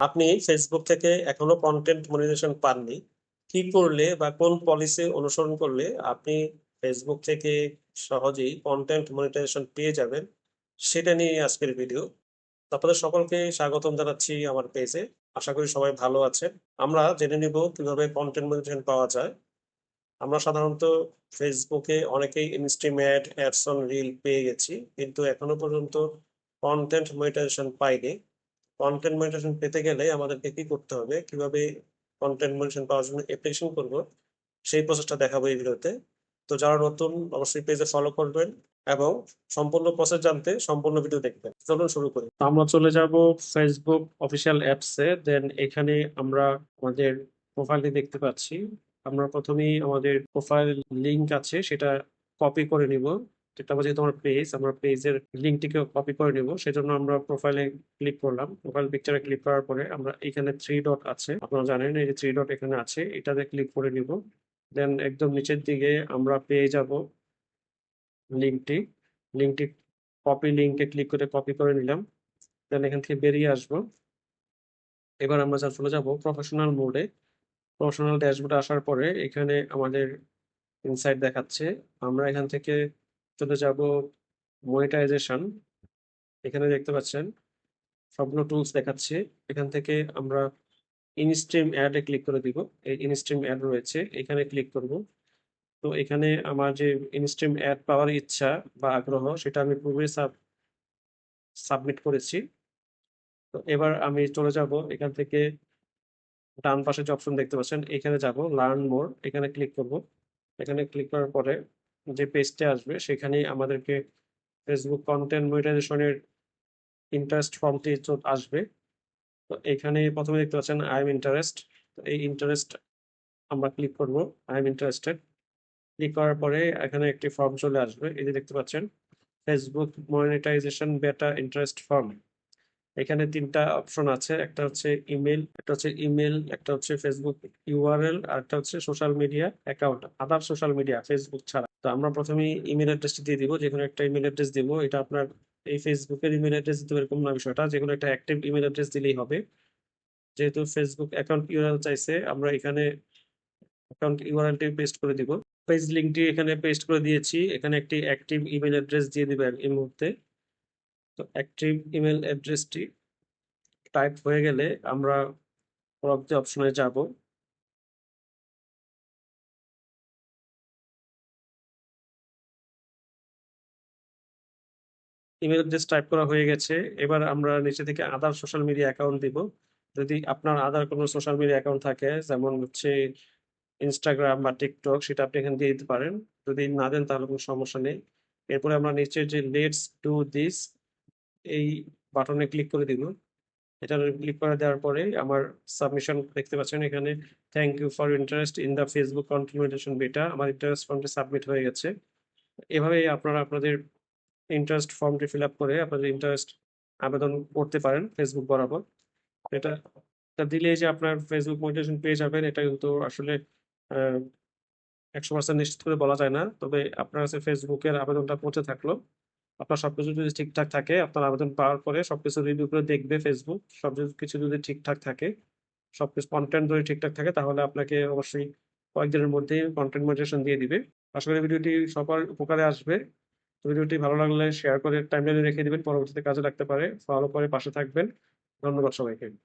আপনি ফেসবুক থেকে এখনো কন্টেন্ট মনিটাইজেশন পাননি, কি করলে বা কোন পলিসি অনুসরণ করলে আপনি ফেসবুক থেকে সহজেই কন্টেন্ট মনিটাইজেশন পেয়ে যাবেন, সেটা নিয়ে আজকের ভিডিও। আপনাদের সকলকে স্বাগতম জানাচ্ছি আমার পেজে। আশা করি সবাই ভালো আছেন। আমরা জেনে নিব কিভাবে কন্টেন্ট মনিটাইজেশন পাওয়া যায়। আমরা সাধারণত ফেসবুকে অনেকেই ইনস্ট্রিম অ্যাডস অন রিল পেয়ে গেছি, কিন্তু এখনো পর্যন্ত কন্টেন্ট মনিটাইজেশন পাইনি। কন্টেন্ট মনিটাইজেশন পেতে গেলে আমাদেরকে কি করতে হবে, কিভাবে কন্টেন্ট মনিটাইজেশন পাওয়ার জন্য অ্যাপ্লিকেশন করব, সেই প্রসেসটা দেখাবো এই ভিডিওতে। তো যারা নতুন অবশ্যই পেজে ফলো করবেন এবং সম্পূর্ণ প্রসেস জানতে সম্পূর্ণ ভিডিও দেখবেন। চলুন শুরু করি। তো আমরা চলে যাব ফেসবুক অফিসিয়াল অ্যাপসে। দেন এখানে আমরা আমাদের প্রোফাইলটি দেখতে পাচ্ছি। আমরা প্রথমেই আমাদের প্রোফাইল লিংক আছে সেটা কপি করে নিব। এটা যেহেতু আমার পেজ, আমরা পেজের লিঙ্কটিকে কপি করে নিব, সেজন্য আমরা প্রোফাইলে ক্লিক করলাম। প্রোফাইল পিকচারে ক্লিক করার পরে আমরা এখানে থ্রি ডট আছে, আপনারা জানেন এই যে থ্রি ডট এখানে আছে, এটাতে ক্লিক করে নিব। দেন একদম নিচের দিকে আমরা পেয়ে যাব লিঙ্কটি। লিঙ্কটি কপি লিঙ্কে ক্লিক করে কপি করে নিলাম। দেন এখান থেকে বেরিয়ে আসবো। এবার আমরা চলে যাব প্রফেশনাল মোডে। প্রফেশনাল ড্যাশবোর্ডে আসার পরে এখানে আমাদের ইনসাইট দেখাচ্ছে। আমরা এখান থেকে চলে যাব মনিটাইজেশন। এখানে দেখতে পাচ্ছেন সবগুলো টুলস দেখাচ্ছে। এখান থেকে আমরা ইনস্ট্রিম অ্যাড এ ক্লিক করে দিব। এই ইনস্ট্রিম অ্যাড রয়েছে, এখানে ক্লিক করব। তো এখানে আমার যে ইনস্ট্রিম অ্যাড পাওয়ার ইচ্ছা বা আগ্রহ, সেটা আমি পূর্বে সাবমিট করেছি। তো এবার আমি চলে যাব এখান থেকে ডান পাশে যে অপশন দেখতে পাচ্ছেন এখানে যাব, লার্ন মোর, এখানে ক্লিক করব। এখানে ক্লিক করার পরে যে পেজটা আসবে সেখানে আমাদেরকে ফেসবুক কন্টেন্ট মনিটাইজেশনের ইন্টারেস্ট ফর্মটি আসবে। তো এখানে প্রথমে দেখতে পাচ্ছেন আই এম ইন্টারেস্ট। তো এই ইন্টারেস্ট আমরা ক্লিক করব, আই এম ইন্টারেস্টেড। ক্লিক করার পরে এখানে একটি ফর্ম চলে আসবে, এই যে দেখতে পাচ্ছেন Facebook monetization beta interest form. এখানে তিনটা অপশন আছে, একটা হচ্ছে ইমেল, একটা হচ্ছে ফেসবুক ইউআরএল, আর একটা হচ্ছে সোশ্যাল মিডিয়া অ্যাকাউন্ট, আদার সোশ্যাল মিডিয়া ফেসবুক ছাড়া। তো আমরা প্রথমে ইমেল অ্যাড্রেসটি দিয়ে দিব, যে কোনো একটা ইমেল অ্যাড্রেস দিব। এটা আপনার এই ফেসবুকের ইমেল অ্যাড্রেস দিতে এরকম না, বিষয়টা যে কোনো একটা অ্যাক্টিভ ইমেল অ্যাড্রেস দিলেই হবে। যেহেতু ফেসবুক অ্যাকাউন্ট ইউআরএল চাইছে, আমরা এখানে অ্যাকাউন্ট ইউআরএলটি পেস্ট করে দিব। পেজ লিঙ্কটি এখানে পেস্ট করে দিয়েছি। এখানে একটি অ্যাক্টিভ ইমেল অ্যাড্রেস দিয়ে দিবেন এই মুহূর্তে। তো অ্যাক্টিভ ইমেল অ্যাড্রেসটি টাইপ হয়ে গেলে আমরা পরবর্তী অপশনে যাব। ইমেল অ্যাড্রেস টাইপ করা হয়ে গেছে। এবার আমরা নিচে থেকে আদার সোশ্যাল মিডিয়া অ্যাকাউন্ট দিব। যদি আপনার আদার কোনো সোশ্যাল মিডিয়া অ্যাকাউন্ট থাকে, যেমন হচ্ছে ইনস্টাগ্রাম বা টিকটক, সেটা আপনি এখানে দিয়ে দিতে পারেন। যদি না দেন তাহলে কোনো সমস্যা নেই। এরপরে আমরা নিচে যে লেটস ডু দিস এই বাটনে ক্লিক করে দিব। এটা ক্লিক করে দেওয়ার পরে আমার সাবমিশন দেখতে পাচ্ছেন এখানে, thank you for interest in the Facebook continuation beta. আমার ইন্টারেস্ট ফর্মটি সাবমিট হয়ে গেছে। এভাবেই আপনারা আপনাদের ইন্টারেস্ট ফর্মটি ফিল আপ করে আপনাদের ইন্টারেস্ট আবেদন করতে পারেন ফেসবুক বরাবর। এটা এটা দিলেই যে আপনার ফেসবুক মনিটাইজেশন পেয়ে যাবেন, এটা কিন্তু আসলে 100% নিশ্চিত করে বলা যায় না। তবে আপনার কাছে ফেসবুকের আবেদনটা পৌঁছে থাকলো, আপনার সবকিছু যদি ঠিকঠাক থাকে, আপনার আবেদন পাওয়ার পরে সবকিছু রিভিউ করে দেখবে ফেসবুক। সব কিছু যদি ঠিকঠাক থাকে, সবকিছু কন্টেন্ট যদি ঠিকঠাক থাকে, তাহলে আপনাকে অবশ্যই কয়েকদিনের মধ্যেই কন্টেন্ট মনিটাইজেশন দিয়ে দিবে। আশা করি ভিডিওটি সবার উপকারে আসবে। ভিডিওটি ভালো লাগলে শেয়ার করে টাইমলাইনে রেখে দিবেন, পরবর্তীতে কাজে লাগতে পারে। ফলো করে পাশে থাকবেন। ধন্যবাদ সবাইকে।